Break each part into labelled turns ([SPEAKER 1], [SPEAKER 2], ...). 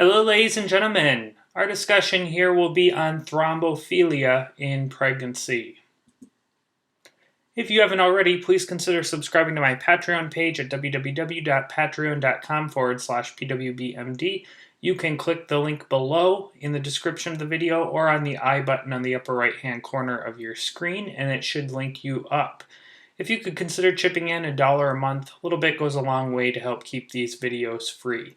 [SPEAKER 1] Hello, ladies and gentlemen. Our discussion here will be on thrombophilia in pregnancy. If you haven't already, please consider subscribing to my Patreon page at www.patreon.com/pwbmd. You can click the link below in the description of the video or on the I button on the upper right hand corner of your screen, and it should link you up. If you could consider chipping in $1 a month, a little bit goes a long way to help keep these videos free.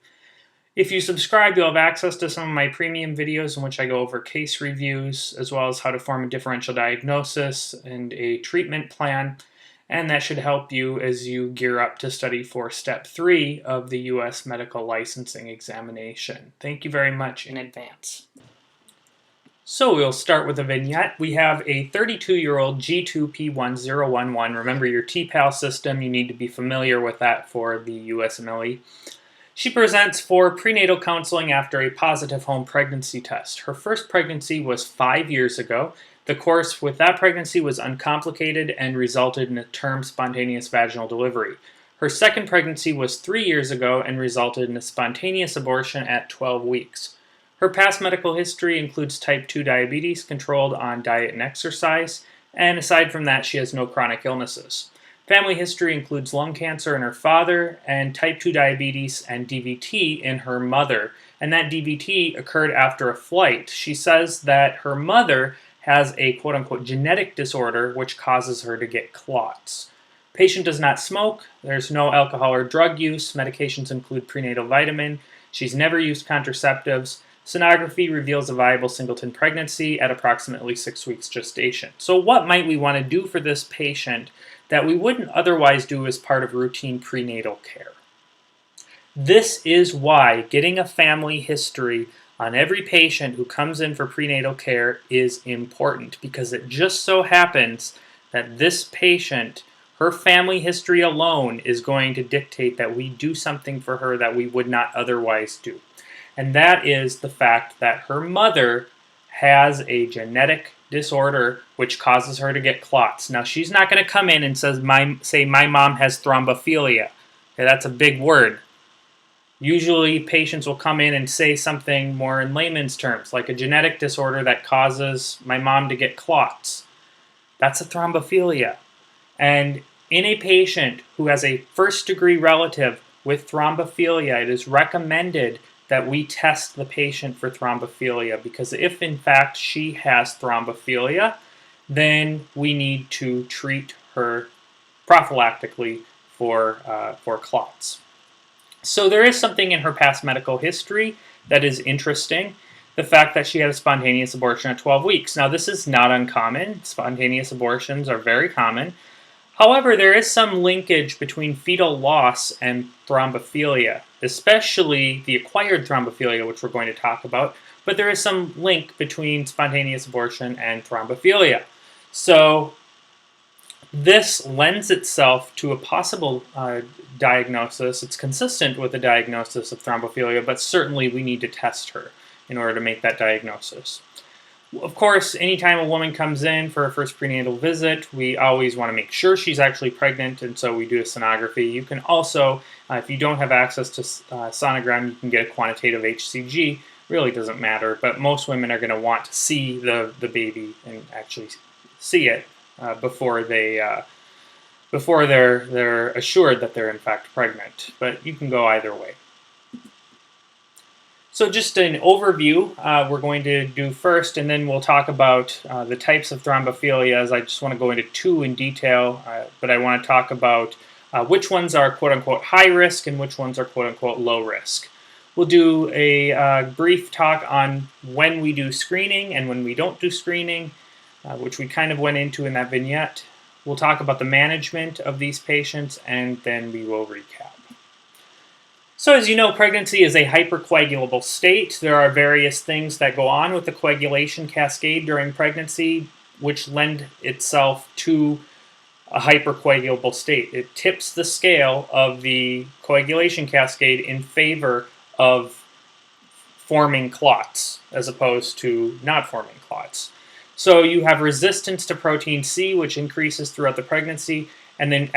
[SPEAKER 1] If you subscribe, you'll have access to some of my premium videos in which I go over case reviews, as well as how to form a differential diagnosis and a treatment plan, and that should help you as you gear up to study for Step 3 of the U.S. Medical Licensing Examination. Thank you very much in advance. So we'll start with a vignette. We have a 32-year-old G2P1011. Remember your TPAL system, you need to be familiar with that for the USMLE. She presents for prenatal counseling after a positive home pregnancy test. Her first pregnancy was 5 years ago. The course with that pregnancy was uncomplicated and resulted in a term spontaneous vaginal delivery. Her second pregnancy was 3 years ago and resulted in a spontaneous abortion at 12 weeks. Her past medical history includes type 2 diabetes controlled on diet and exercise, and aside from that, she has no chronic illnesses. Family history includes lung cancer in her father and type 2 diabetes and DVT in her mother. And that DVT occurred after a flight. She says that her mother has a quote-unquote genetic disorder which causes her to get clots. Patient does not smoke. There's no alcohol or drug use. Medications include prenatal vitamin. She's never used contraceptives. Sonography reveals a viable singleton pregnancy at approximately 6 weeks gestation. So what might we want to do for this patient that we wouldn't otherwise do as part of routine prenatal care? This is why getting a family history on every patient who comes in for prenatal care is important, because it just so happens that this patient, her family history alone is going to dictate that we do something for her that we would not otherwise do. And that is the fact that her mother has a genetic disorder which causes her to get clots. Now, she's not going to come in and say my mom has thrombophilia. Okay, that's a big word. Usually patients will come in and say something more in layman's terms, like a genetic disorder that causes my mom to get clots. That's a thrombophilia. And in a patient who has a first-degree relative with thrombophilia, it is recommended that we test the patient for thrombophilia, because if in fact she has thrombophilia, then we need to treat her prophylactically for clots. So there is something in her past medical history that is interesting. The fact that she had a spontaneous abortion at 12 weeks. Now, this is not uncommon. Spontaneous abortions are very common. However, there is some linkage between fetal loss and thrombophilia, especially the acquired thrombophilia, which we're going to talk about, but there is some link between spontaneous abortion and thrombophilia. So this lends itself to a possible diagnosis. It's consistent with a diagnosis of thrombophilia, but certainly we need to test her in order to make that diagnosis. Of course, anytime a woman comes in for her first prenatal visit, we always want to make sure she's actually pregnant, and so we do a sonography. You can also, if you don't have access to sonogram, you can get a quantitative HCG. Really doesn't matter, but most women are going to want to see the baby and actually see it before they're assured that they're in fact pregnant. But you can go either way. So just an overview we're going to do first, and then we'll talk about the types of thrombophilias. I just want to go into two in detail, but I want to talk about which ones are quote-unquote high risk and which ones are quote-unquote low risk. We'll do a brief talk on when we do screening and when we don't do screening, which we kind of went into in that vignette. We'll talk about the management of these patients, and then we will recap. So as you know, pregnancy is a hypercoagulable state. There are various things that go on with the coagulation cascade during pregnancy which lend itself to a hypercoagulable state. It tips the scale of the coagulation cascade in favor of forming clots as opposed to not forming clots. So you have resistance to protein C, which increases throughout the pregnancy, And then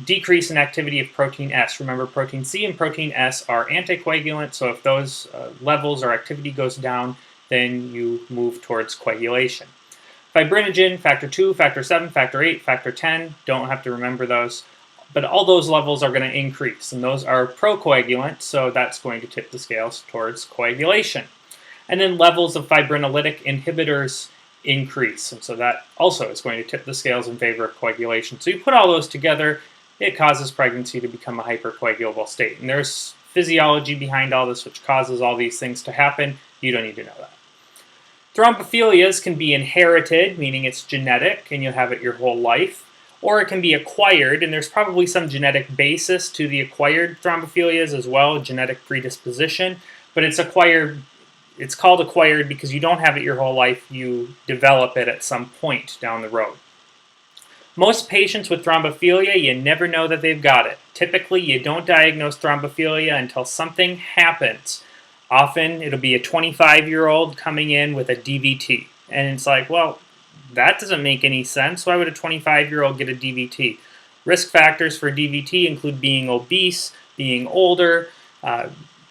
[SPEAKER 1] decrease in activity of protein S. Remember, protein C and protein S are anticoagulants, so if those levels or activity goes down, then you move towards coagulation. Fibrinogen, factor 2, factor 7, factor 8, factor 10, don't have to remember those, but all those levels are going to increase, and those are procoagulants, so that's going to tip the scales towards coagulation. And then levels of fibrinolytic inhibitors increase, and so that also is going to tip the scales in favor of coagulation. So you put all those together, it causes pregnancy to become a hypercoagulable state. And there's physiology behind all this which causes all these things to happen. You don't need to know that. Thrombophilias can be inherited, meaning it's genetic and you'll have it your whole life, or it can be acquired, and there's probably some genetic basis to the acquired thrombophilias as well, genetic predisposition, but it's acquired. It's called acquired because you don't have it your whole life, you develop it at some point down the road. Most patients with thrombophilia, you never know that they've got it. Typically, you don't diagnose thrombophilia until something happens. Often, it'll be a 25-year-old coming in with a DVT. And it's like, well, that doesn't make any sense. Why would a 25-year-old get a DVT? Risk factors for DVT include being obese, being older,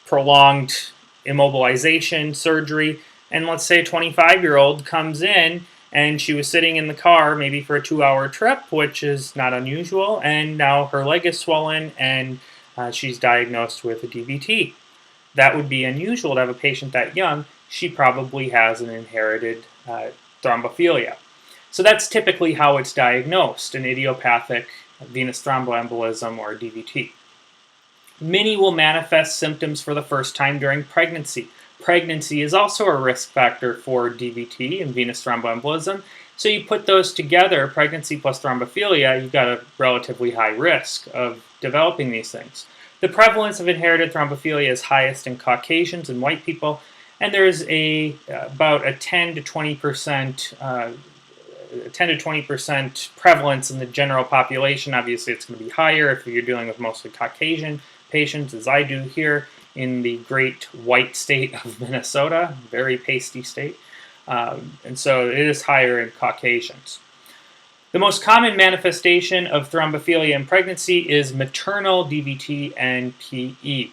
[SPEAKER 1] prolonged immobilization, surgery, and let's say a 25-year-old comes in and she was sitting in the car maybe for a 2-hour trip, which is not unusual, and now her leg is swollen and she's diagnosed with a DVT. That would be unusual to have a patient that young. She probably has an inherited thrombophilia. So that's typically how it's diagnosed, an idiopathic venous thromboembolism or DVT. Many will manifest symptoms for the first time during pregnancy. Pregnancy is also a risk factor for DVT and venous thromboembolism. So you put those together, pregnancy plus thrombophilia, you've got a relatively high risk of developing these things. The prevalence of inherited thrombophilia is highest in Caucasians and white people, and there's about a 10 to 20% prevalence in the general population. Obviously, it's going to be higher if you're dealing with mostly Caucasian patients, as I do here in the great white state of Minnesota, very pasty state. And so it is higher in Caucasians. The most common manifestation of thrombophilia in pregnancy is maternal DVT and PE.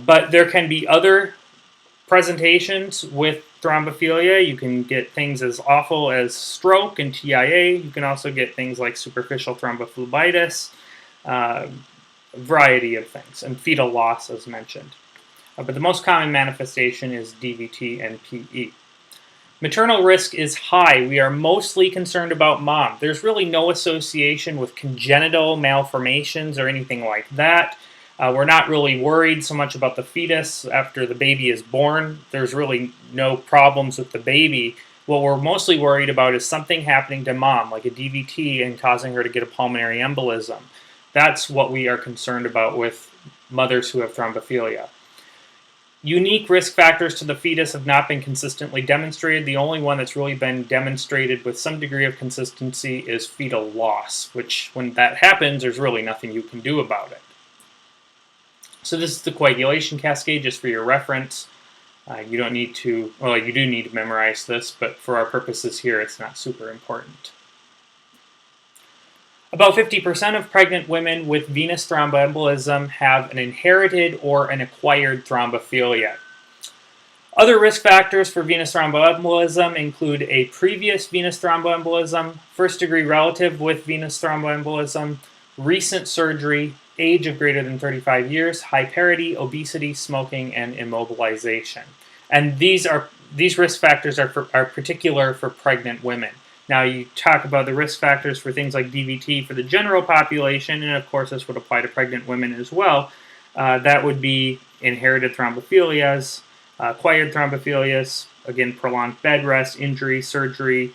[SPEAKER 1] But there can be other presentations with thrombophilia. You can get things as awful as stroke and TIA. You can also get things like superficial thrombophlebitis, a variety of things, and fetal loss as mentioned. But the most common manifestation is DVT and PE. Maternal risk is high. We are mostly concerned about mom. There's really no association with congenital malformations or anything like that. We're not really worried so much about the fetus after the baby is born. There's really no problems with the baby. What we're mostly worried about is something happening to mom, like a DVT, and causing her to get a pulmonary embolism. That's what we are concerned about with mothers who have thrombophilia. Unique risk factors to the fetus have not been consistently demonstrated. The only one that's really been demonstrated with some degree of consistency is fetal loss, which when that happens, there's really nothing you can do about it. So this is the coagulation cascade, just for your reference. You don't need to, well, you do need to memorize this, but for our purposes here, it's not super important. About 50% of pregnant women with venous thromboembolism have an inherited or an acquired thrombophilia. Other risk factors for venous thromboembolism include a previous venous thromboembolism, first-degree relative with venous thromboembolism, recent surgery, age of greater than 35 years, high parity, obesity, smoking, and immobilization. And these risk factors are particular for pregnant women. Now, you talk about the risk factors for things like DVT for the general population, and of course this would apply to pregnant women as well. That would be inherited thrombophilia, acquired thrombophilia, again, prolonged bed rest, injury, surgery,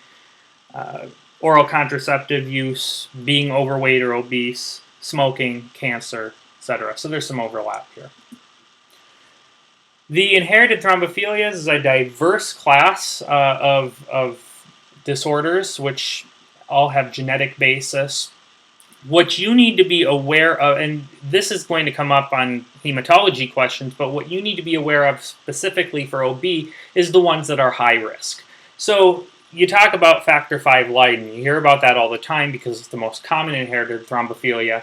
[SPEAKER 1] oral contraceptive use, being overweight or obese, smoking, cancer, etc. So there's some overlap here. The inherited thrombophilia is a diverse class of disorders which all have genetic basis. What you need to be aware of, and this is going to come up on hematology questions, but what you need to be aware of specifically for OB is the ones that are high risk. So you talk about factor V Leiden. You hear about that all the time because it's the most common inherited thrombophilia.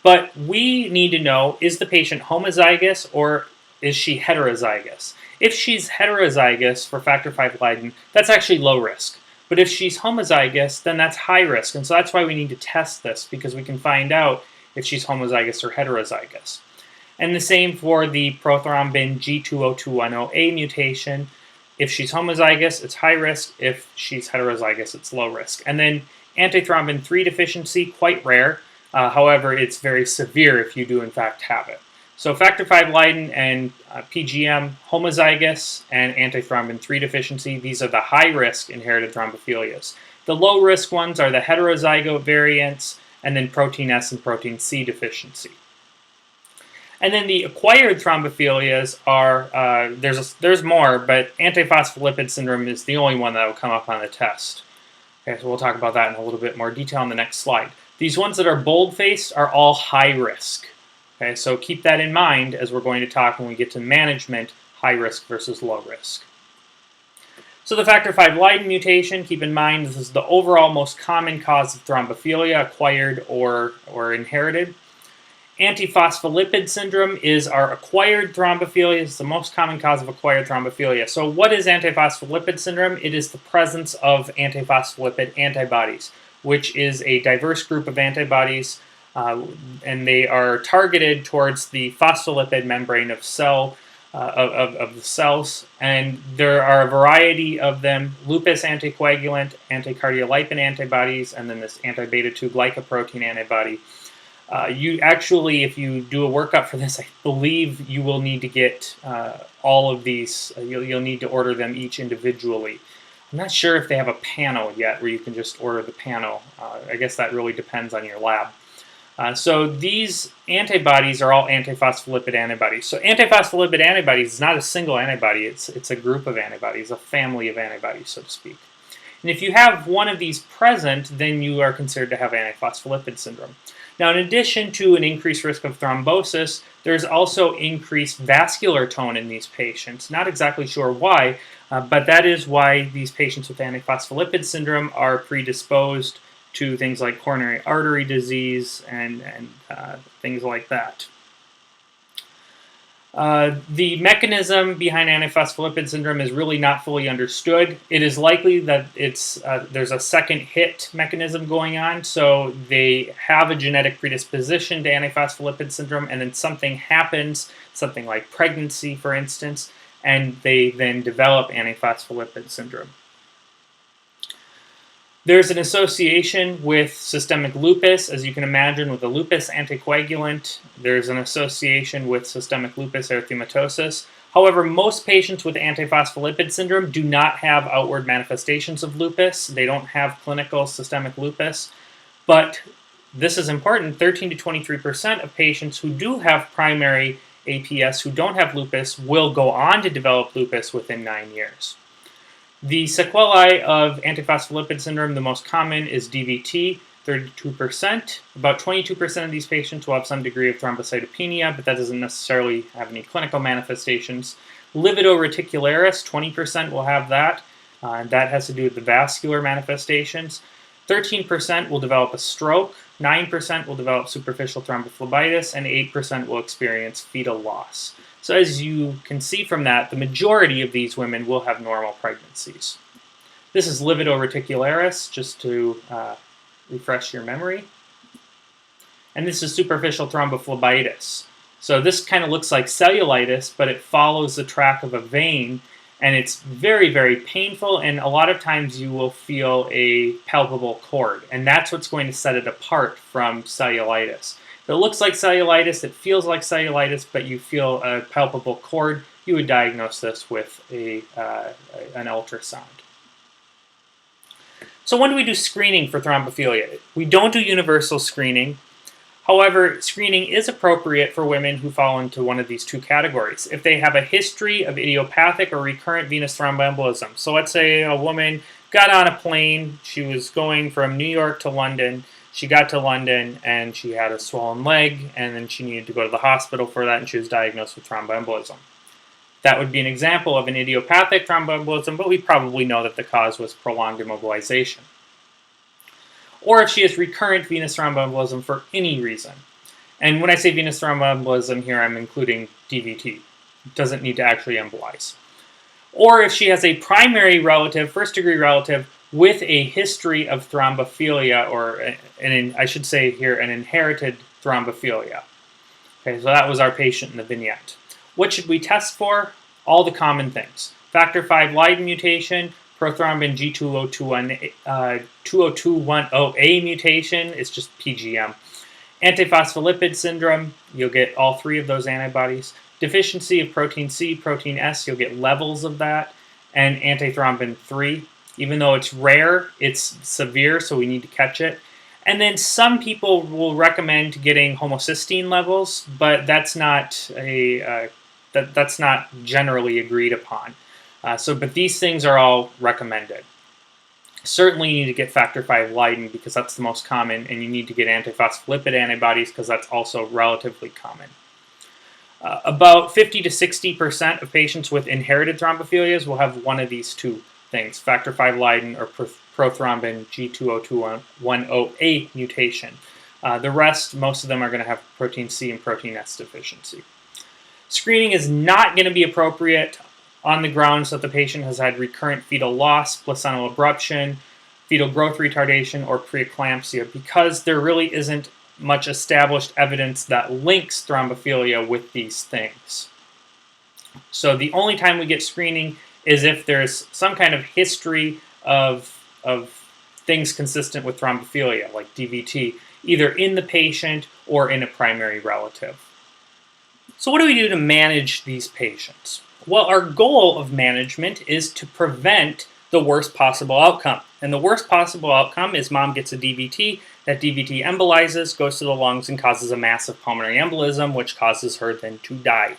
[SPEAKER 1] But we need to know, is the patient homozygous or is she heterozygous? If she's heterozygous for factor V Leiden, that's actually low risk. But if she's homozygous, then that's high risk. And so that's why we need to test this, because we can find out if she's homozygous or heterozygous. And the same for the prothrombin G2021A mutation. If she's homozygous, it's high risk. If she's heterozygous, it's low risk. And then antithrombin 3 deficiency, quite rare. However, it's very severe if you do in fact have it. So factor V Leiden and PGM, homozygous, and antithrombin 3 deficiency, these are the high-risk inherited thrombophilia. The low-risk ones are the heterozygote variants, and then protein S and protein C deficiency. And then the acquired thrombophilia are, there's more, but antiphospholipid syndrome is the only one that will come up on the test. Okay, so we'll talk about that in a little bit more detail on the next slide. These ones that are bold-faced are all high risk. Okay, so keep that in mind as we're going to talk when we get to management, high risk versus low risk. So the factor V Leiden mutation, keep in mind this is the overall most common cause of thrombophilia, acquired or inherited. Antiphospholipid syndrome is our acquired thrombophilia. It's the most common cause of acquired thrombophilia. So what is antiphospholipid syndrome? It is the presence of antiphospholipid antibodies, which is a diverse group of antibodies, and they are targeted towards the phospholipid membrane of the cells. And there are a variety of them: lupus anticoagulant, anticardiolipin antibodies, and then this anti-beta-2 glycoprotein antibody. You actually, if you do a workup for this, I believe you will need to get all of these. You'll need to order them each individually. I'm not sure if they have a panel yet where you can just order the panel. I guess that really depends on your lab. So these antibodies are all antiphospholipid antibodies. So antiphospholipid antibodies is not a single antibody. It's a group of antibodies, a family of antibodies, so to speak. And if you have one of these present, then you are considered to have antiphospholipid syndrome. Now, in addition to an increased risk of thrombosis, there's also increased vascular tone in these patients. Not exactly sure why, but that is why these patients with antiphospholipid syndrome are predisposed to things like coronary artery disease and things like that. The mechanism behind antiphospholipid syndrome is really not fully understood. It is likely that there's a second hit mechanism going on, so they have a genetic predisposition to antiphospholipid syndrome, and then something happens, something like pregnancy, for instance, and they then develop antiphospholipid syndrome. There's an association with systemic lupus, as you can imagine, with a lupus anticoagulant. There's an association with systemic lupus erythematosus. However, most patients with antiphospholipid syndrome do not have outward manifestations of lupus. They don't have clinical systemic lupus. But this is important, 13 to 23% of patients who do have primary APS who don't have lupus will go on to develop lupus within 9 years. The sequelae of antiphospholipid syndrome, the most common is DVT, 32%. About 22% of these patients will have some degree of thrombocytopenia, but that doesn't necessarily have any clinical manifestations. Livedo-reticularis, 20% will have that. That has to do with the vascular manifestations. 13% will develop a stroke, 9% will develop superficial thrombophlebitis, and 8% will experience fetal loss. So as you can see from that, the majority of these women will have normal pregnancies. This is livedo-reticularis, just to refresh your memory. And this is superficial thrombophlebitis. So this kind of looks like cellulitis, but it follows the track of a vein, and it's very, very painful, and a lot of times you will feel a palpable cord, and that's what's going to set it apart from cellulitis. It looks like cellulitis, it feels like cellulitis, but you feel a palpable cord, you would diagnose this with an ultrasound. So when do we do screening for thrombophilia? We don't do universal screening. However, screening is appropriate for women who fall into one of these two categories. If they have a history of idiopathic or recurrent venous thromboembolism. So let's say a woman got on a plane, she was going from New York to London. She got to London and she had a swollen leg, and then she needed to go to the hospital for that, and she was diagnosed with thromboembolism. That would be an example of an idiopathic thromboembolism, but we probably know that the cause was prolonged immobilization. Or if she has recurrent venous thromboembolism for any reason. And when I say venous thromboembolism here, I'm including DVT. It doesn't need to actually embolize. Or if she has a primary relative, first-degree relative, with a history of thrombophilia, or I should say here, an inherited thrombophilia. Okay, so that was our patient in the vignette. What should we test for? All the common things. Factor V Leiden mutation, prothrombin G2021A mutation, it's just PGM. Antiphospholipid syndrome, you'll get all three of those antibodies. Deficiency of protein C, protein S, you'll get levels of that. And antithrombin 3, even though it's rare, it's severe, so we need to catch it. And then some people will recommend getting homocysteine levels, but that's not that's not generally agreed upon. But these things are all recommended. Certainly you need to get factor V Leiden because that's the most common, and you need to get antiphospholipid antibodies because that's also relatively common. About 50 to 60% of patients with inherited thrombophilias will have one of these two things, factor V Leiden or prothrombin G2021A mutation. The rest, most of them are going to have protein C and protein S deficiency. Screening is not going to be appropriate on the grounds that the patient has had recurrent fetal loss, placental abruption, fetal growth retardation, or preeclampsia, because there really isn't much established evidence that links thrombophilia with these things. So the only time we get screening is if there's some kind of history of things consistent with thrombophilia, like DVT, either in the patient or in a primary relative. So what do we do to manage these patients? Well, our goal of management is to prevent the worst possible outcome. And the worst possible outcome is mom gets a DVT, that DVT embolizes, goes to the lungs, and causes a massive pulmonary embolism, which causes her then to die.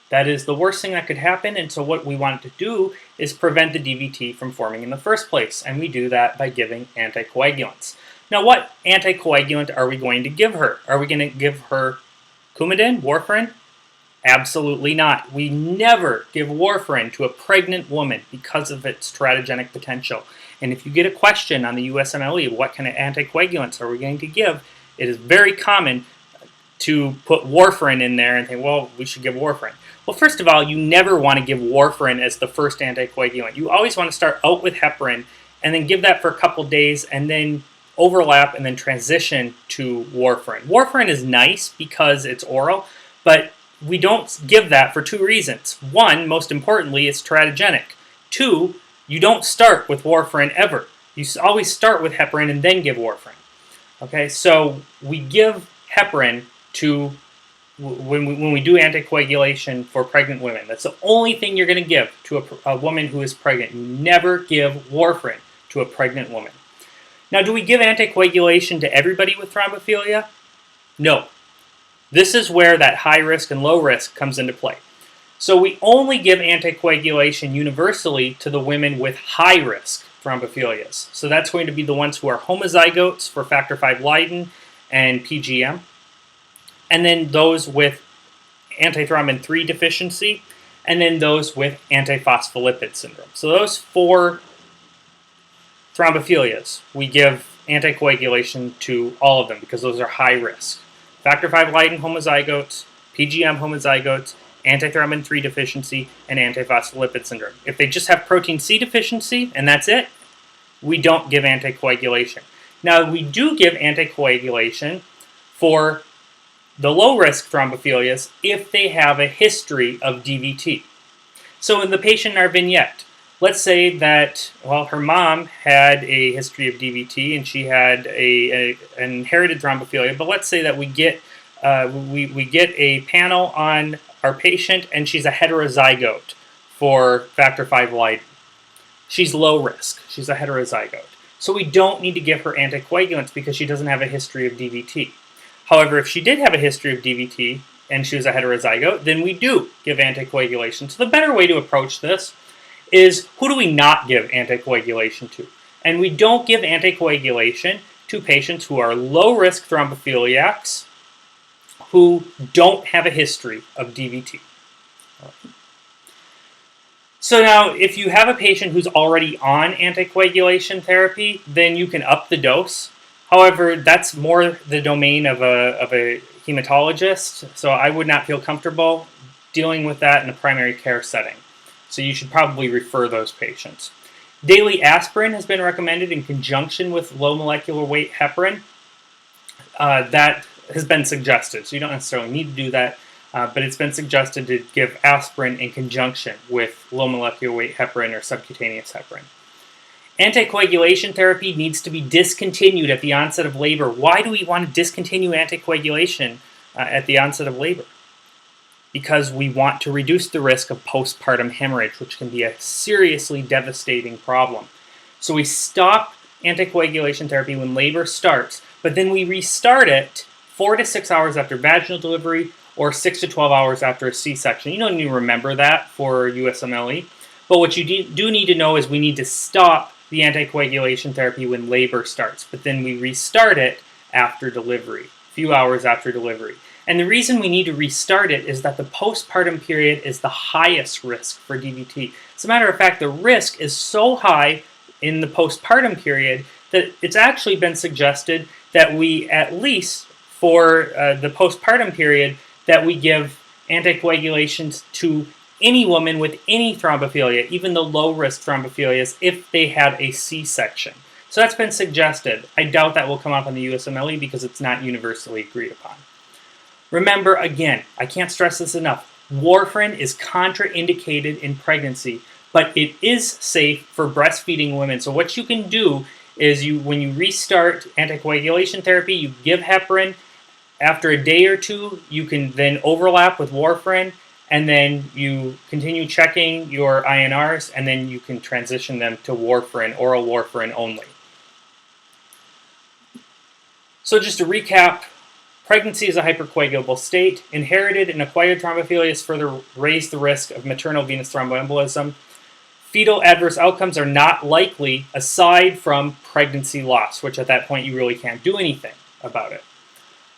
[SPEAKER 1] That is the worst thing that could happen, and so what we want to do is prevent the DVT from forming in the first place, and we do that by giving anticoagulants. Now, what anticoagulant are we going to give her? Are we going to give her Coumadin, warfarin? Absolutely not. We never give warfarin to a pregnant woman because of its teratogenic potential. And if you get a question on the USMLE, what kind of anticoagulants are we going to give, it is very common to put warfarin in there and think, well, we should give warfarin. Well, first of all, you never want to give warfarin as the first anticoagulant. You always want to start out with heparin and then give that for a couple days and then overlap and then transition to warfarin. Warfarin is nice because it's oral, but we don't give that for two reasons. One, most importantly, it's teratogenic. Two, you don't start with warfarin ever. You always start with heparin and then give warfarin. Okay, so we give heparin to when we do anticoagulation for pregnant women. That's the only thing you're going to give to a woman who is pregnant. You never give warfarin to a pregnant woman. Now, do we give anticoagulation to everybody with thrombophilia? No. This is where that high risk and low risk comes into play. So we only give anticoagulation universally to the women with high risk thrombophilias. So that's going to be the ones who are homozygotes for factor V Leiden and PGM. And then those with antithrombin 3 deficiency, and then those with antiphospholipid syndrome. So those four thrombophilias, we give anticoagulation to all of them because those are high risk. Factor V Leiden homozygotes, PGM homozygotes, antithrombin 3 deficiency, and antiphospholipid syndrome. If they just have protein C deficiency and that's it, we don't give anticoagulation. Now, we do give anticoagulation for the low-risk thrombophilias if they have a history of DVT. So in the patient in our vignette, let's say that, well, her mom had a history of DVT and she had an inherited thrombophilia, but let's say that we get a panel on our patient and she's a heterozygote for factor V Leiden. She's low risk. She's a heterozygote. So we don't need to give her anticoagulants because she doesn't have a history of DVT. However, if she did have a history of DVT and she was a heterozygote, then we do give anticoagulation. So the better way to approach this is, who do we not give anticoagulation to? And we don't give anticoagulation to patients who are low-risk thrombophiliacs who don't have a history of DVT. So now, if you have a patient who's already on anticoagulation therapy, then you can up the dose. However, that's more the domain of a hematologist, so I would not feel comfortable dealing with that in a primary care setting. So you should probably refer those patients. Daily aspirin has been recommended in conjunction with low molecular weight heparin. That has been suggested, so you don't necessarily need to do that. But it's been suggested to give aspirin in conjunction with low molecular weight heparin or subcutaneous heparin. Anticoagulation therapy needs to be discontinued at the onset of labor. Why do we want to discontinue anticoagulation at the onset of labor? Because we want to reduce the risk of postpartum hemorrhage, which can be a seriously devastating problem. So we stop anticoagulation therapy when labor starts, but then we restart it 4 to 6 hours after vaginal delivery or 6 to 12 hours after a C-section. You don't need to remember that for USMLE. But what you do need to know is we need to stop the anticoagulation therapy when labor starts, but then we restart it after delivery, a few hours after delivery. And the reason we need to restart it is that the postpartum period is the highest risk for DVT. As a matter of fact, the risk is so high in the postpartum period that it's actually been suggested that we, at least for the postpartum period, that we give anticoagulations to any woman with any thrombophilia, even the low-risk thrombophilias, if they had a C-section. So that's been suggested. I doubt that will come up on the USMLE because it's not universally agreed upon. Remember, again, I can't stress this enough, warfarin is contraindicated in pregnancy, but it is safe for breastfeeding women. So what you can do is when you restart anticoagulation therapy, you give heparin. After a day or two, you can then overlap with warfarin, and then you continue checking your INRs, and then you can transition them to warfarin, oral warfarin only. So just to recap, pregnancy is a hypercoagulable state. Inherited and acquired thrombophilia further raise the risk of maternal venous thromboembolism. Fetal adverse outcomes are not likely aside from pregnancy loss, which at that point you really can't do anything about it.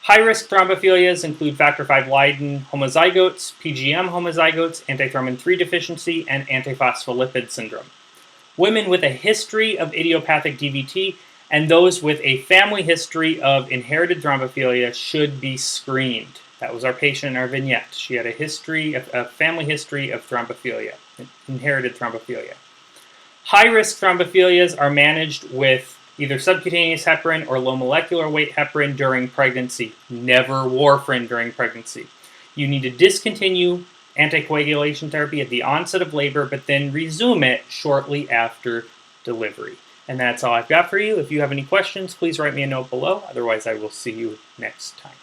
[SPEAKER 1] High-risk thrombophilias include factor V Leiden homozygotes, PGM homozygotes, antithrombin 3 deficiency, and antiphospholipid syndrome. Women with a history of idiopathic DVT and those with a family history of inherited thrombophilia should be screened. That was our patient in our vignette. She had a family history of thrombophilia, inherited thrombophilia. High-risk thrombophilia are managed with either subcutaneous heparin or low molecular weight heparin during pregnancy. Never warfarin during pregnancy. You need to discontinue anticoagulation therapy at the onset of labor, but then resume it shortly after delivery. And that's all I've got for you. If you have any questions, please write me a note below. Otherwise, I will see you next time.